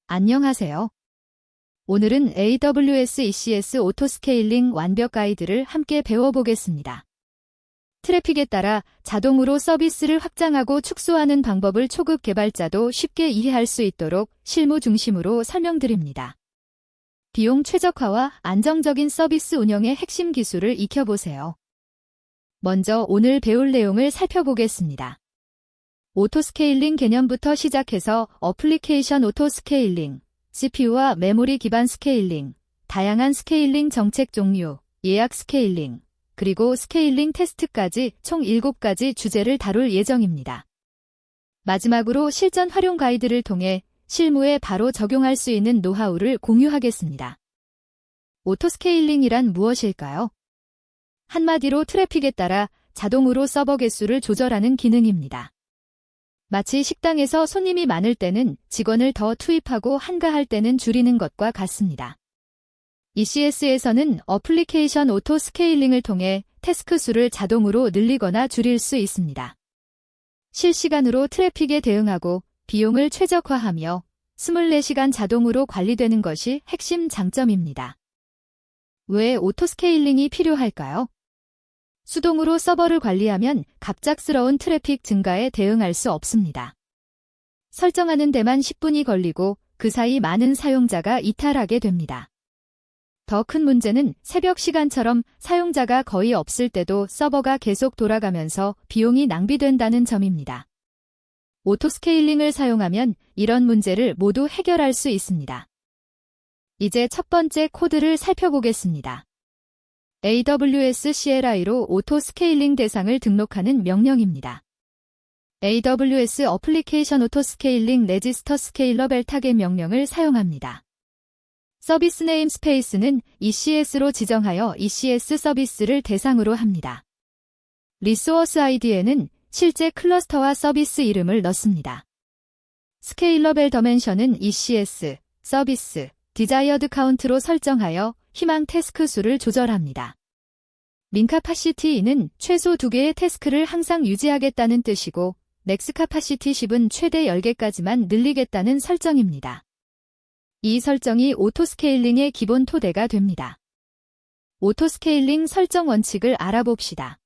안녕하세요. 오늘은 AWS ECS 오토스케일링 완벽 가이드를 함께 배워보겠습니다. 트래픽에 따라 자동으로 서비스를 확장하고 축소하는 방법을 초급 개발자도 쉽게 이해할 수 있도록 실무 중심으로 설명드립니다. 비용 최적화와 안정적인 서비스 운영의 핵심 기술을 익혀보세요. 먼저 오늘 배울 내용을 살펴보겠습니다. 오토스케일링 개념부터 시작해서 어플리케이션 오토스케일링, CPU와 메모리 기반 스케일링, 다양한 스케일링 정책 종류, 예약 스케일링, 그리고 스케일링 테스트까지 총 7가지 주제를 다룰 예정입니다. 마지막으로 실전 활용 가이드를 통해 실무에 바로 적용할 수 있는 노하우를 공유하겠습니다. 오토스케일링이란 무엇일까요? 한마디로 트래픽에 따라 자동으로 서버 개수를 조절하는 기능입니다. 마치 식당에서 손님이 많을 때는 직원을 더 투입하고 한가할 때는 줄이는 것과 같습니다. ECS에서는 어플리케이션 오토 스케일링을 통해 태스크 수를 자동으로 늘리거나 줄일 수 있습니다. 실시간으로 트래픽에 대응하고 비용을 최적화하며 24시간 자동으로 관리되는 것이 핵심 장점입니다. 왜 오토 스케일링이 필요할까요? 수동으로 서버를 관리하면 갑작스러운 트래픽 증가에 대응할 수 없습니다. 설정하는 데만 10분이 걸리고 그 사이 많은 사용자가 이탈하게 됩니다. 더 큰 문제는 새벽 시간처럼 사용자가 거의 없을 때도 서버가 계속 돌아가면서 비용이 낭비된다는 점입니다. 오토스케일링을 사용하면 이런 문제를 모두 해결할 수 있습니다. 이제 첫 번째 코드를 살펴보겠습니다. AWS CLI로 오토 스케일링 대상을 등록하는 명령입니다. AWS 어플리케이션 오토 스케일링 레지스터 스케일러벨 타겟 명령을 사용합니다. 서비스 네임 스페이스는 ECS로 지정하여 ECS 서비스를 대상으로 합니다. 리소어스 아이디에는 실제 클러스터와 서비스 이름을 넣습니다. 스케일러벨 더멘션은 ECS, 서비스, 디자이어드 카운트로 설정하여 희망 태스크 수를 조절합니다. 민카파시티는 최소 2개의 태스크를 항상 유지하겠다는 뜻이고 맥스카파시티 10은 최대 10개까지만 늘리겠다는 설정입니다. 이 설정이 오토스케일링의 기본 토대가 됩니다. 오토스케일링 설정 원칙을 알아봅시다.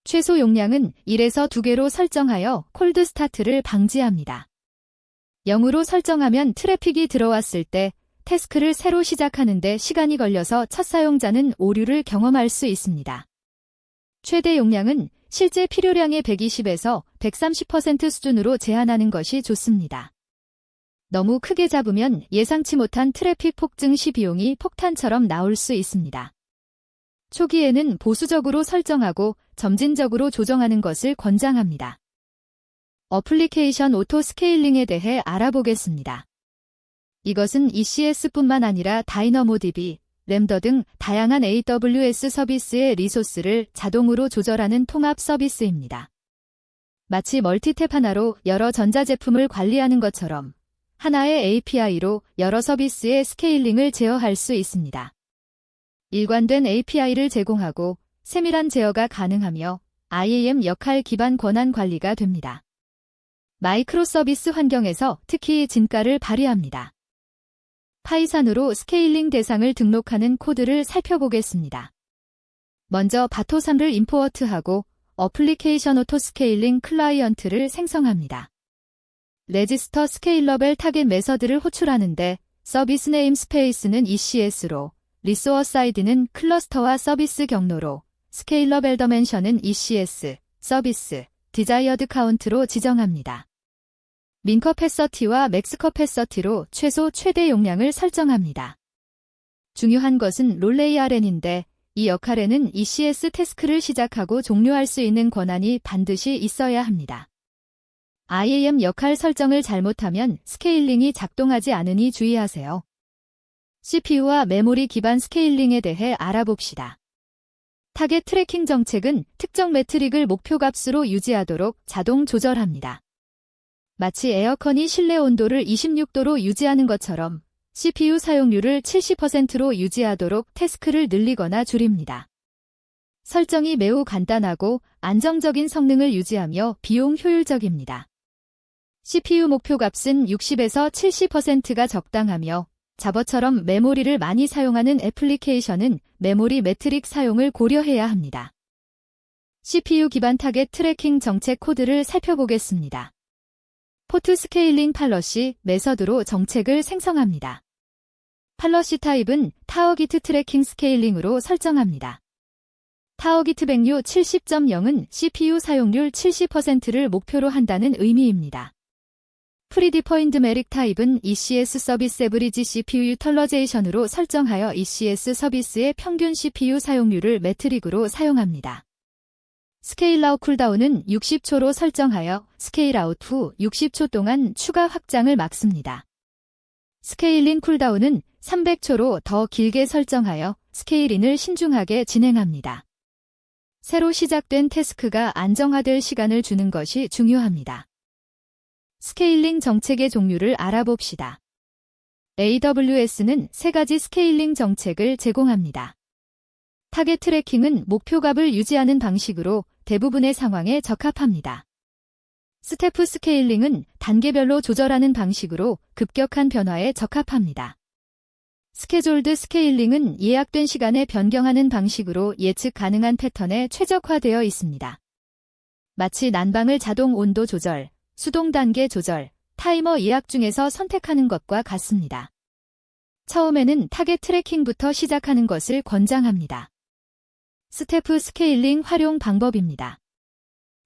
최소 용량은 1에서 2개로 설정하여 콜드 스타트를 방지합니다. 0으로 설정하면 트래픽이 들어왔을 때 태스크를 새로 시작하는데 시간이 걸려서 첫 사용자는 오류를 경험할 수 있습니다. 최대 용량은 실제 필요량의 120에서 130% 수준으로 제한하는 것이 좋습니다. 너무 크게 잡으면 예상치 못한 트래픽 폭증 시 비용이 폭탄처럼 나올 수 있습니다. 초기에는 보수적으로 설정하고 점진적으로 조정하는 것을 권장합니다. 어플리케이션 오토 스케일링에 대해 알아보겠습니다. 이것은 ECS뿐만 아니라 다이너모DB, 램더 등 다양한 AWS 서비스의 리소스를 자동으로 조절하는 통합 서비스입니다. 마치 멀티탭 하나로 여러 전자제품을 관리하는 것처럼 하나의 API로 여러 서비스의 스케일링을 제어할 수 있습니다. 일관된 API를 제공하고 세밀한 제어가 가능하며 IAM 역할 기반 권한 관리가 됩니다. 마이크로 서비스 환경에서 특히 진가를 발휘합니다. 파이썬으로 스케일링 대상을 등록하는 코드를 살펴보겠습니다. 먼저 바토3를 임포어트하고 어플리케이션 오토 스케일링 클라이언트를 생성합니다. 레지스터 스케일러벨 타겟 메서드를 호출하는데 서비스 네임 스페이스는 ECS로, 리소어스 아이디는 클러스터와 서비스 경로로, 스케일러벨 더멘션은 ECS, 서비스, 디자이어드 카운트로 지정합니다. 민커패서티와 맥스커패서티로 최소 최대 용량을 설정합니다. 중요한 것은 롤ARN인데 이 역할에는 ECS 태스크를 시작하고 종료할 수 있는 권한이 반드시 있어야 합니다. IAM 역할 설정을 잘못하면 스케일링이 작동하지 않으니 주의하세요. CPU와 메모리 기반 스케일링에 대해 알아봅시다. 타겟 트래킹 정책은 특정 매트릭을 목표 값으로 유지하도록 자동 조절합니다. 마치 에어컨이 실내 온도를 26도로 유지하는 것처럼 CPU 사용률을 70%로 유지하도록 태스크를 늘리거나 줄입니다. 설정이 매우 간단하고 안정적인 성능을 유지하며 비용 효율적입니다. CPU 목표 값은 60에서 70%가 적당하며 자버처럼 메모리를 많이 사용하는 애플리케이션은 메모리 매트릭 사용을 고려해야 합니다. CPU 기반 타겟 트래킹 정책 코드를 살펴보겠습니다. 포트 스케일링 팔러시 메서드로 정책을 생성합니다. 팔러시 타입은 타어기트 트래킹 스케일링으로 설정합니다. 타어기트 백류 70.0은 CPU 사용률 70%를 목표로 한다는 의미입니다. 프리디퍼인드 메릭 타입은 ECS 서비스 에브리지 CPU 유털러제이션으로 설정하여 ECS 서비스의 평균 CPU 사용률을 매트릭으로 사용합니다. 스케일 아웃 쿨다운은 60초로 설정하여 스케일 아웃 후 60초 동안 추가 확장을 막습니다. 스케일인 쿨다운은 300초로 더 길게 설정하여 스케일인을 신중하게 진행합니다. 새로 시작된 태스크가 안정화될 시간을 주는 것이 중요합니다. 스케일링 정책의 종류를 알아봅시다. AWS는 3가지 스케일링 정책을 제공합니다. 타겟 트래킹은 목표값을 유지하는 방식으로 대부분의 상황에 적합합니다. 스태프 스케일링은 단계별로 조절하는 방식으로 급격한 변화에 적합합니다. 스케줄드 스케일링은 예약된 시간에 변경하는 방식으로 예측 가능한 패턴에 최적화되어 있습니다. 마치 난방을 자동 온도 조절, 수동 단계 조절, 타이머 예약 중에서 선택하는 것과 같습니다. 처음에는 타겟 트래킹부터 시작하는 것을 권장합니다. 스태프 스케일링 활용 방법입니다.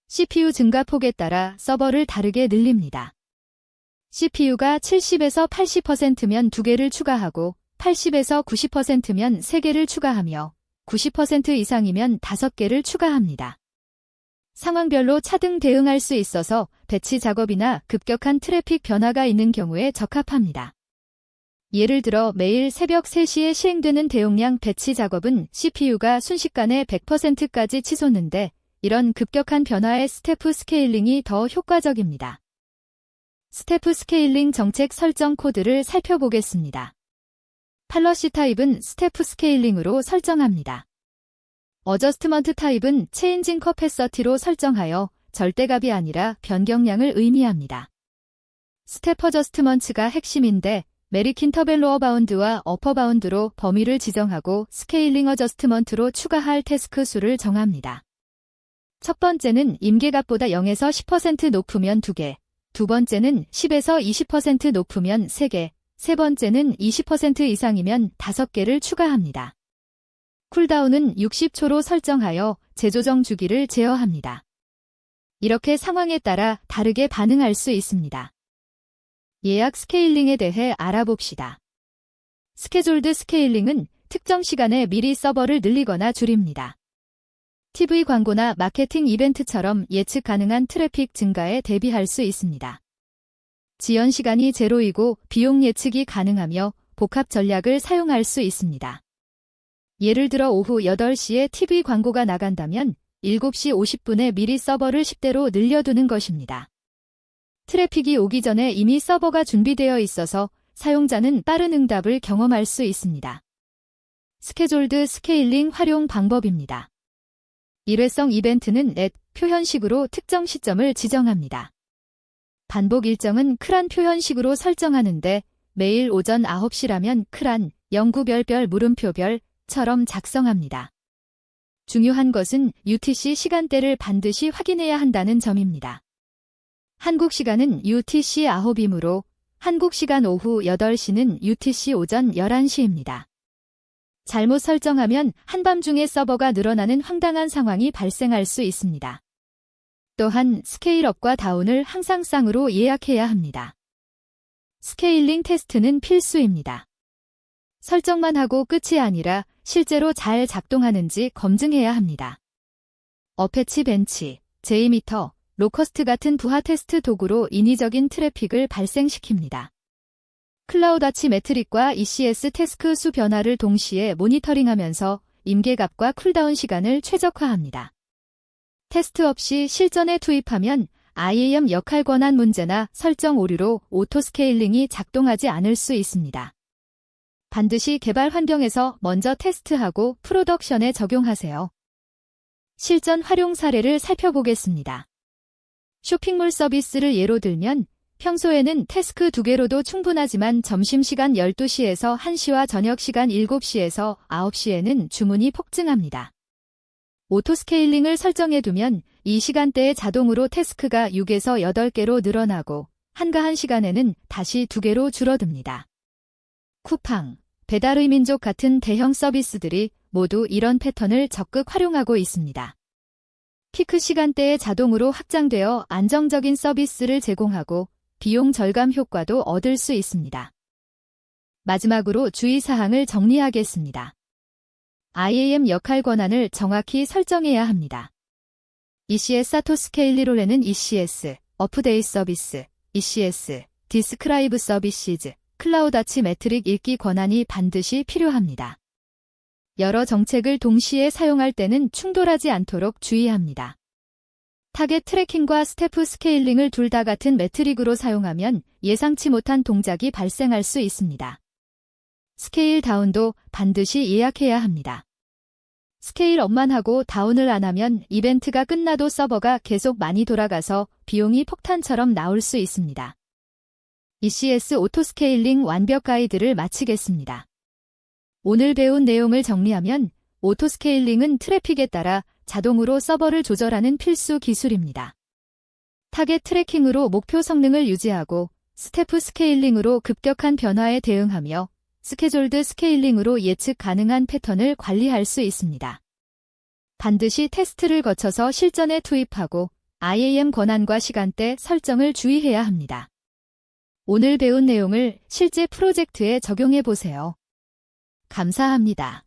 CPU 증가폭에 따라 서버를 다르게 늘립니다. CPU가 70에서 80%면 2개를 추가하고 80에서 90%면 3개를 추가하며 90% 이상이면 5개를 추가합니다. 상황별로 차등 대응할 수 있어서 배치 작업이나 급격한 트래픽 변화가 있는 경우에 적합합니다. 예를 들어 매일 새벽 3시에 시행되는 대용량 배치 작업은 CPU가 순식간에 100%까지 치솟는데 이런 급격한 변화의 스태프 스케일링이 더 효과적입니다. 스태프 스케일링 정책 설정 코드를 살펴보겠습니다. 팔러시 타입은 스태프 스케일링으로 설정합니다. 어저스트먼트 타입은 체인징 커패서티로 설정하여 절대값이 아니라 변경량을 의미합니다. 스텝 어저스트먼트가 핵심인데 메릭 인터벨 로어 바운드와 어퍼 바운드로 범위를 지정하고 스케일링 어저스트먼트로 추가할 태스크 수를 정합니다. 첫 번째는 임계값보다 0에서 10% 높으면 2개, 두 번째는 10에서 20% 높으면 3개, 세 번째는 20% 이상이면 5개를 추가합니다. 쿨다운은 60초로 설정하여 재조정 주기를 제어합니다. 이렇게 상황에 따라 다르게 반응할 수 있습니다. 예약 스케일링에 대해 알아봅시다. 스케줄드 스케일링은 특정 시간에 미리 서버를 늘리거나 줄입니다. TV 광고나 마케팅 이벤트처럼 예측 가능한 트래픽 증가에 대비할 수 있습니다. 지연 시간이 제로이고 비용 예측이 가능하며 복합 전략을 사용할 수 있습니다. 예를 들어 오후 8시에 TV 광고가 나간다면 7시 50분에 미리 서버를 10대로 늘려두는 것입니다. 트래픽이 오기 전에 이미 서버가 준비되어 있어서 사용자는 빠른 응답을 경험할 수 있습니다. 스케줄드 스케일링 활용 방법입니다. 일회성 이벤트는 at 표현식으로 특정 시점을 지정합니다. 반복 일정은 크란 표현식으로 설정하는데 매일 오전 9시라면 크란, 영구별별 물음표별처럼 작성합니다. 중요한 것은 UTC 시간대를 반드시 확인해야 한다는 점입니다. 한국 시간은 UTC 9이므로 한국 시간 오후 8시는 UTC 오전 11시입니다. 잘못 설정하면 한밤중에 서버가 늘어나는 황당한 상황이 발생할 수 있습니다. 또한 스케일업과 다운을 항상 쌍으로 예약해야 합니다. 스케일링 테스트는 필수입니다. 설정만 하고 끝이 아니라 실제로 잘 작동하는지 검증해야 합니다. 어패치 벤치, JMeter, 로커스트 같은 부하 테스트 도구로 인위적인 트래픽을 발생시킵니다. 클라우드 아치 매트릭과 ECS 태스크 수 변화를 동시에 모니터링하면서 임계값과 쿨다운 시간을 최적화합니다. 테스트 없이 실전에 투입하면 IAM 역할 권한 문제나 설정 오류로 오토 스케일링이 작동하지 않을 수 있습니다. 반드시 개발 환경에서 먼저 테스트하고 프로덕션에 적용하세요. 실전 활용 사례를 살펴보겠습니다. 쇼핑몰 서비스를 예로 들면 평소에는 태스크 2개로도 충분하지만 점심시간 12시에서 1시와 저녁시간 7시에서 9시에는 주문이 폭증합니다. 오토스케일링을 설정해두면 이 시간대에 자동으로 태스크가 6에서 8개로 늘어나고 한가한 시간에는 다시 2개로 줄어듭니다. 쿠팡, 배달의 민족 같은 대형 서비스들이 모두 이런 패턴을 적극 활용하고 있습니다. 피크 시간대에 자동으로 확장되어 안정적인 서비스를 제공하고 비용 절감 효과도 얻을 수 있습니다. 마지막으로 주의사항을 정리하겠습니다. IAM 역할 권한을 정확히 설정해야 합니다. ECS 아토스케일링으로는 ECS, 업데이트 서비스, ECS, 디스크라이브 서비시즈, 클라우드 아치 매트릭 읽기 권한이 반드시 필요합니다. 여러 정책을 동시에 사용할 때는 충돌하지 않도록 주의합니다. 타겟 트래킹과 스태프 스케일링을 둘 다 같은 매트릭으로 사용하면 예상치 못한 동작이 발생할 수 있습니다. 스케일 다운도 반드시 예약해야 합니다. 스케일 업만 하고 다운을 안 하면 이벤트가 끝나도 서버가 계속 많이 돌아가서 비용이 폭탄처럼 나올 수 있습니다. ECS 오토스케일링 완벽 가이드를 마치겠습니다. 오늘 배운 내용을 정리하면 오토스케일링은 트래픽에 따라 자동으로 서버를 조절하는 필수 기술입니다. 타겟 트래킹으로 목표 성능을 유지하고 스태프 스케일링으로 급격한 변화에 대응하며 스케줄드 스케일링으로 예측 가능한 패턴을 관리할 수 있습니다. 반드시 테스트를 거쳐서 실전에 투입하고 IAM 권한과 시간대 설정을 주의해야 합니다. 오늘 배운 내용을 실제 프로젝트에 적용해 보세요. 감사합니다.